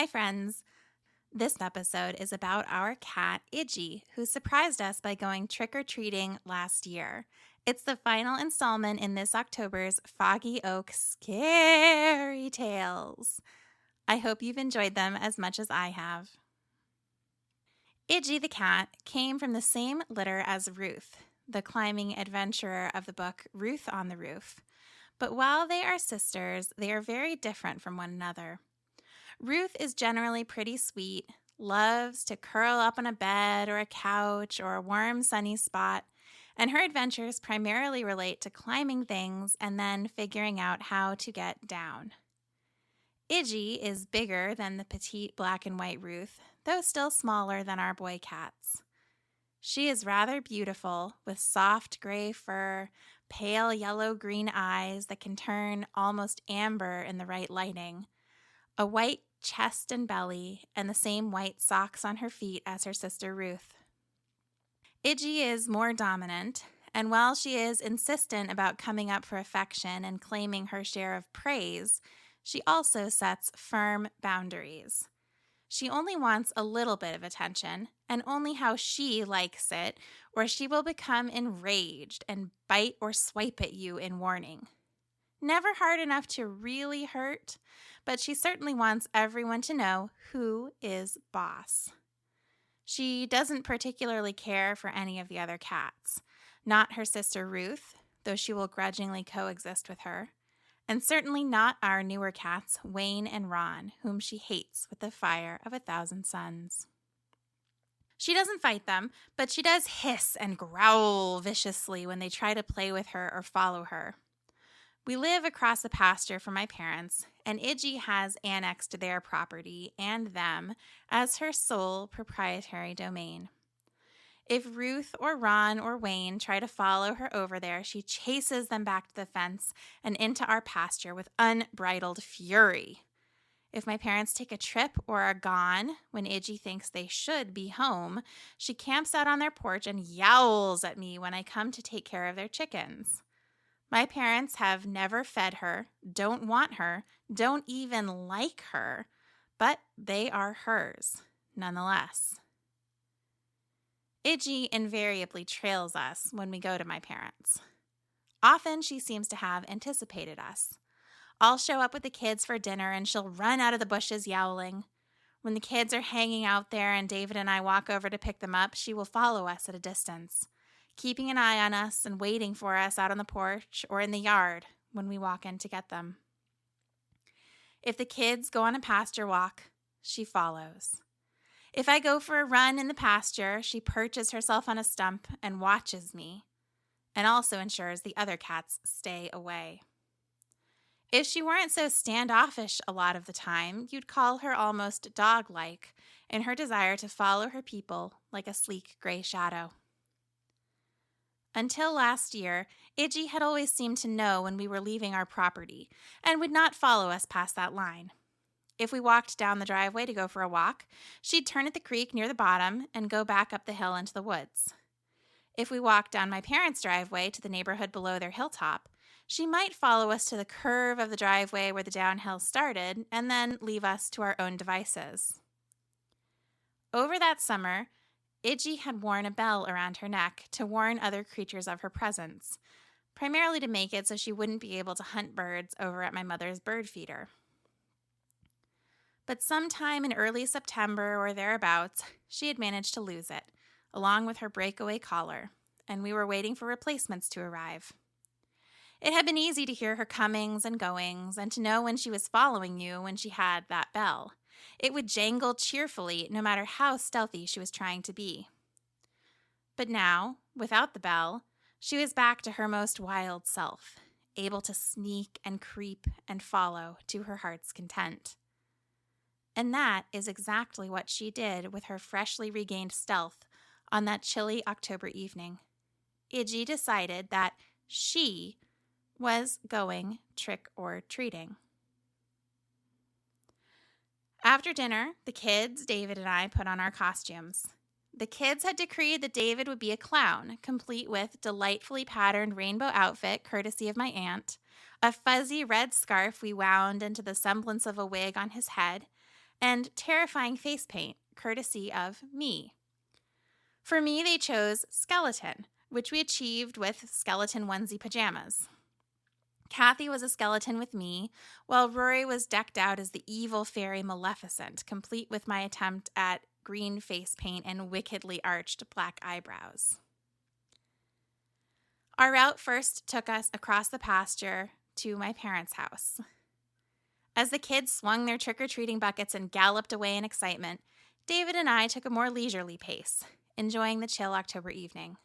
Hi, friends. This episode is about our cat, Idgie, who surprised us by going trick-or-treating last year. It's the final installment in this October's Foggy Oak Scary Tales. I hope you've enjoyed them as much as I have. Idgie the cat came from the same litter as Ruth, the climbing adventurer of the book Ruth on the Roof. But while they are sisters, they are very different from one another. Ruth is generally pretty sweet, loves to curl up on a bed or a couch or a warm, sunny spot, and her adventures primarily relate to climbing things and then figuring out how to get down. Idgie is bigger than the petite black and white Ruth, though still smaller than our boy cats. She is rather beautiful, with soft gray fur, pale yellow-green eyes that can turn almost amber in the right lighting, a white chest and belly, and the same white socks on her feet as her sister Ruth. Idgie is more dominant, and while she is insistent about coming up for affection and claiming her share of praise, she also sets firm boundaries. She only wants a little bit of attention, and only how she likes it, or she will become enraged and bite or swipe at you in warning. Never hard enough to really hurt, but she certainly wants everyone to know who is boss. She doesn't particularly care for any of the other cats, not her sister Ruth, though she will grudgingly coexist with her, and certainly not our newer cats, Wayne and Ron, whom she hates with the fire of 1,000 suns. She doesn't fight them, but she does hiss and growl viciously when they try to play with her or follow her. We live across the pasture from my parents, and Idgie has annexed their property and them as her sole proprietary domain. If Ruth or Ron or Wayne try to follow her over there, she chases them back to the fence and into our pasture with unbridled fury. If my parents take a trip or are gone when Idgie thinks they should be home, she camps out on their porch and yowls at me when I come to take care of their chickens. My parents have never fed her, don't want her, don't even like her, but they are hers, nonetheless. Idgie invariably trails us when we go to my parents'. Often she seems to have anticipated us. I'll show up with the kids for dinner and she'll run out of the bushes yowling. When the kids are hanging out there and David and I walk over to pick them up, she will follow us at a distance, keeping an eye on us and waiting for us out on the porch or in the yard when we walk in to get them. If the kids go on a pasture walk, she follows. If I go for a run in the pasture, she perches herself on a stump and watches me, and also ensures the other cats stay away. If she weren't so standoffish a lot of the time, you'd call her almost dog-like in her desire to follow her people like a sleek gray shadow. Until last year, Idgie had always seemed to know when we were leaving our property and would not follow us past that line. If we walked down the driveway to go for a walk, she'd turn at the creek near the bottom and go back up the hill into the woods. If we walked down my parents' driveway to the neighborhood below their hilltop, she might follow us to the curve of the driveway where the downhill started and then leave us to our own devices. Over that summer, Idgie had worn a bell around her neck to warn other creatures of her presence, primarily to make it so she wouldn't be able to hunt birds over at my mother's bird feeder. But sometime in early September or thereabouts, she had managed to lose it, along with her breakaway collar, and we were waiting for replacements to arrive. It had been easy to hear her comings and goings, and to know when she was following you when she had that bell. It would jangle cheerfully, no matter how stealthy she was trying to be. But now, without the bell, she was back to her most wild self, able to sneak and creep and follow to her heart's content. And that is exactly what she did with her freshly regained stealth on that chilly October evening. Idgie decided that she was going trick-or-treating. After dinner, the kids, David, and I put on our costumes. The kids had decreed that David would be a clown, complete with delightfully patterned rainbow outfit courtesy of my aunt, a fuzzy red scarf we wound into the semblance of a wig on his head, and terrifying face paint, courtesy of me. For me, they chose skeleton, which we achieved with skeleton onesie pajamas. Kathy was a skeleton with me, while Rory was decked out as the evil fairy Maleficent, complete with my attempt at green face paint and wickedly arched black eyebrows. Our route first took us across the pasture to my parents' house. As the kids swung their trick-or-treating buckets and galloped away in excitement, David and I took a more leisurely pace, enjoying the chill October evening.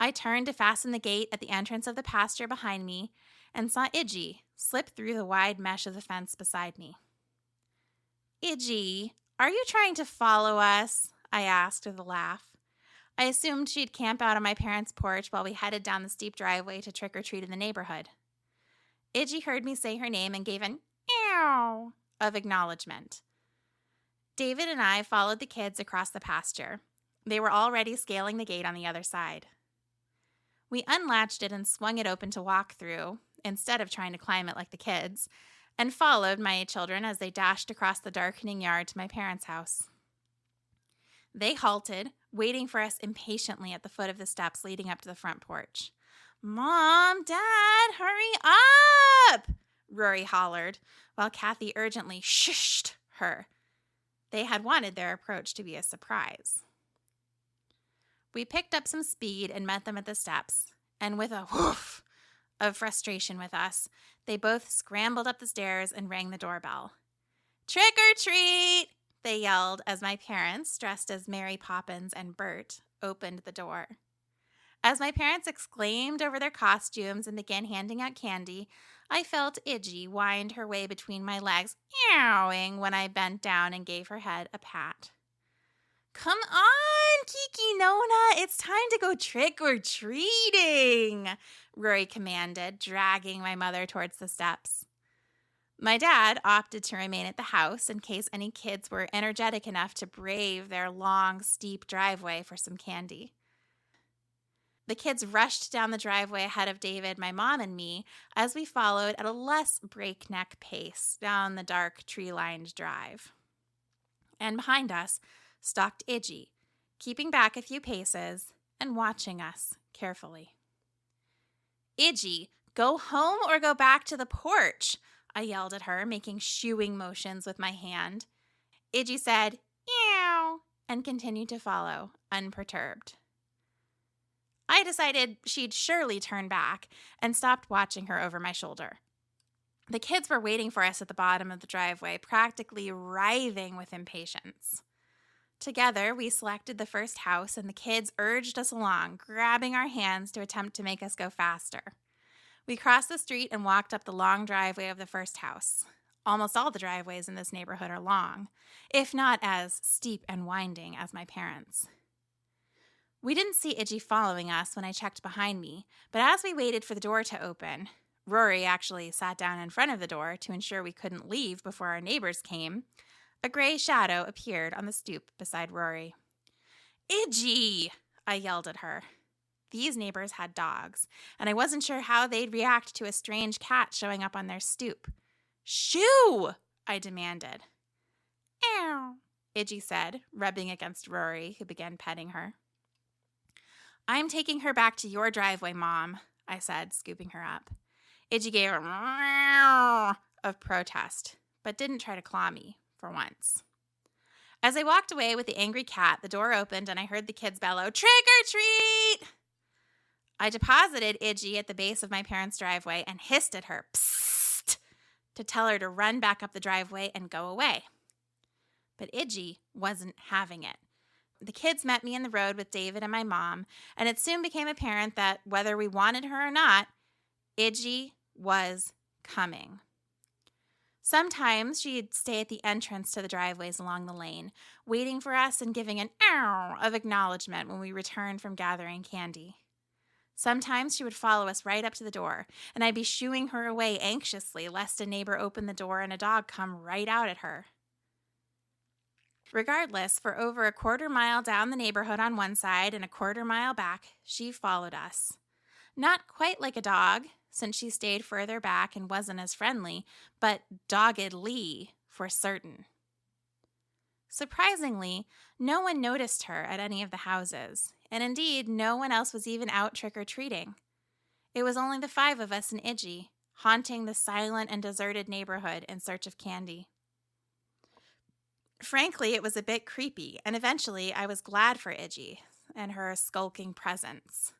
I turned to fasten the gate at the entrance of the pasture behind me and saw Idgie slip through the wide mesh of the fence beside me. "Idgie, are you trying to follow us?" I asked with a laugh. I assumed she'd camp out on my parents' porch while we headed down the steep driveway to trick-or-treat in the neighborhood. Idgie heard me say her name and gave an "eow" of acknowledgement. David and I followed the kids across the pasture. They were already scaling the gate on the other side. We unlatched it and swung it open to walk through, instead of trying to climb it like the kids, and followed my children as they dashed across the darkening yard to my parents' house. They halted, waiting for us impatiently at the foot of the steps leading up to the front porch. "Mom, Dad, hurry up!" Rory hollered, while Kathy urgently shushed her. They had wanted their approach to be a surprise. We picked up some speed and met them at the steps, and with a whoof of frustration with us, they both scrambled up the stairs and rang the doorbell. "Trick or treat!" they yelled as my parents, dressed as Mary Poppins and Bert, opened the door. As my parents exclaimed over their costumes and began handing out candy, I felt Idgie wind her way between my legs, meowing when I bent down and gave her head a pat. "Come on, Kiki Nona, it's time to go trick-or-treating," Rory commanded, dragging my mother towards the steps. My dad opted to remain at the house in case any kids were energetic enough to brave their long, steep driveway for some candy. The kids rushed down the driveway ahead of David, my mom, and me as we followed at a less breakneck pace down the dark, tree-lined drive. And behind us stalked Idgie, keeping back a few paces and watching us carefully. "Idgie, go home or go back to the porch," I yelled at her, making shooing motions with my hand. Idgie said, "Eow," and continued to follow, unperturbed. I decided she'd surely turn back and stopped watching her over my shoulder. The kids were waiting for us at the bottom of the driveway, practically writhing with impatience. Together, we selected the first house, and the kids urged us along, grabbing our hands to attempt to make us go faster. We crossed the street and walked up the long driveway of the first house. Almost all the driveways in this neighborhood are long, if not as steep and winding as my parents'. We didn't see Idgie following us when I checked behind me, but as we waited for the door to open, Rory actually sat down in front of the door to ensure we couldn't leave before our neighbors came. A gray shadow appeared on the stoop beside Rory. "Idgie!" I yelled at her. These neighbors had dogs, and I wasn't sure how they'd react to a strange cat showing up on their stoop. "Shoo!" I demanded. "Ow," Idgie said, rubbing against Rory, who began petting her. "I'm taking her back to your driveway, Mom," I said, scooping her up. Idgie gave a meow of protest, but didn't try to claw me, for once. As I walked away with the angry cat, the door opened and I heard the kids bellow, "Trick or treat!" I deposited Idgie at the base of my parents' driveway and hissed at her, "Psst," to tell her to run back up the driveway and go away. But Idgie wasn't having it. The kids met me in the road with David and my mom, and it soon became apparent that whether we wanted her or not, Idgie was coming. Sometimes she'd stay at the entrance to the driveways along the lane, waiting for us and giving an ow of acknowledgement when we returned from gathering candy. Sometimes she would follow us right up to the door, and I'd be shooing her away anxiously lest a neighbor open the door and a dog come right out at her. Regardless, for over a quarter mile down the neighborhood on one side and a quarter mile back, she followed us. Not quite like a dog, since she stayed further back and wasn't as friendly, but doggedly for certain. Surprisingly, no one noticed her at any of the houses, and indeed, no one else was even out trick-or-treating. It was only the 5 of us and Idgie, haunting the silent and deserted neighborhood in search of candy. Frankly, it was a bit creepy, and eventually I was glad for Idgie and her skulking presence.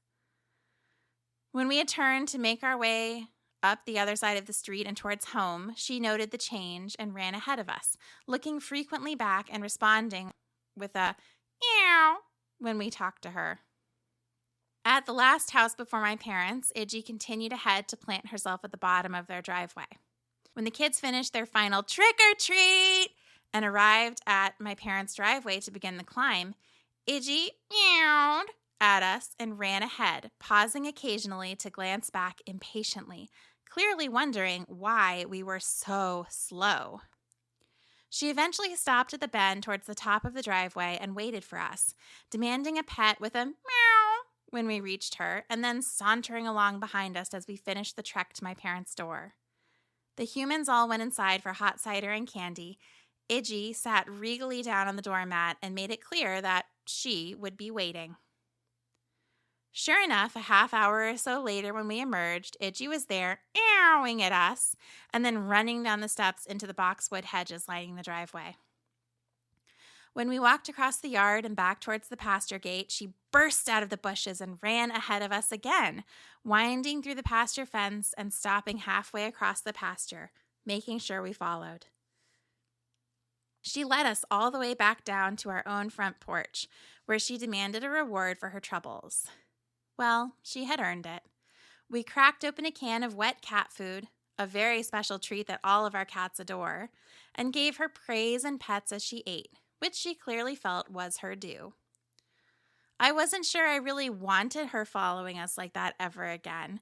When we had turned to make our way up the other side of the street and towards home, she noted the change and ran ahead of us, looking frequently back and responding with a meow when we talked to her. At the last house before my parents, Idgie continued ahead to plant herself at the bottom of their driveway. When the kids finished their final trick-or-treat and arrived at my parents' driveway to begin the climb, Idgie meowed at us and ran ahead, pausing occasionally to glance back impatiently, clearly wondering why we were so slow. She eventually stopped at the bend towards the top of the driveway and waited for us, demanding a pet with a meow when we reached her, and then sauntering along behind us as we finished the trek to my parents' door. The humans all went inside for hot cider and candy. Idgie sat regally down on the doormat and made it clear that she would be waiting. Sure enough, a half hour or so later when we emerged, Idgie was there, meowing at us, and then running down the steps into the boxwood hedges lining the driveway. When we walked across the yard and back towards the pasture gate, she burst out of the bushes and ran ahead of us again, winding through the pasture fence and stopping halfway across the pasture, making sure we followed. She led us all the way back down to our own front porch, where she demanded a reward for her troubles. Well, she had earned it. We cracked open a can of wet cat food, a very special treat that all of our cats adore, and gave her praise and pets as she ate, which she clearly felt was her due. I wasn't sure I really wanted her following us like that ever again,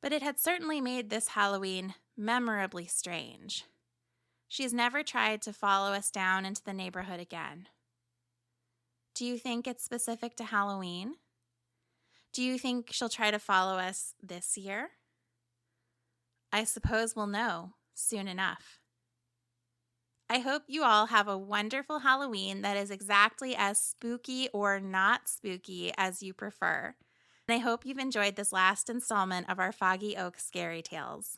but it had certainly made this Halloween memorably strange. She's never tried to follow us down into the neighborhood again. Do you think it's specific to Halloween? Do you think she'll try to follow us this year? I suppose we'll know soon enough. I hope you all have a wonderful Halloween that is exactly as spooky or not spooky as you prefer. And I hope you've enjoyed this last installment of our Foggy Oak Scary Tales.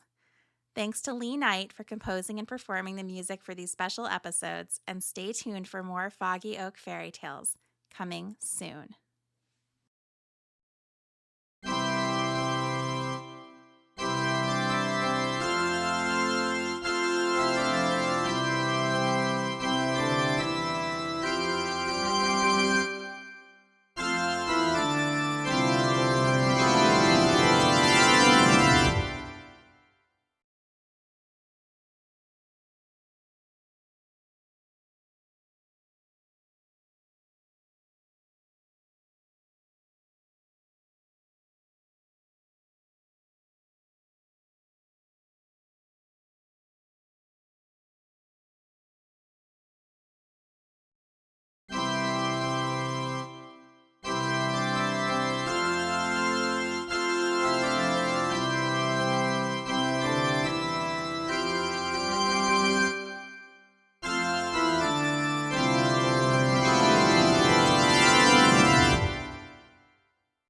Thanks to Lee Knight for composing and performing the music for these special episodes, and stay tuned for more Foggy Oak fairy tales coming soon.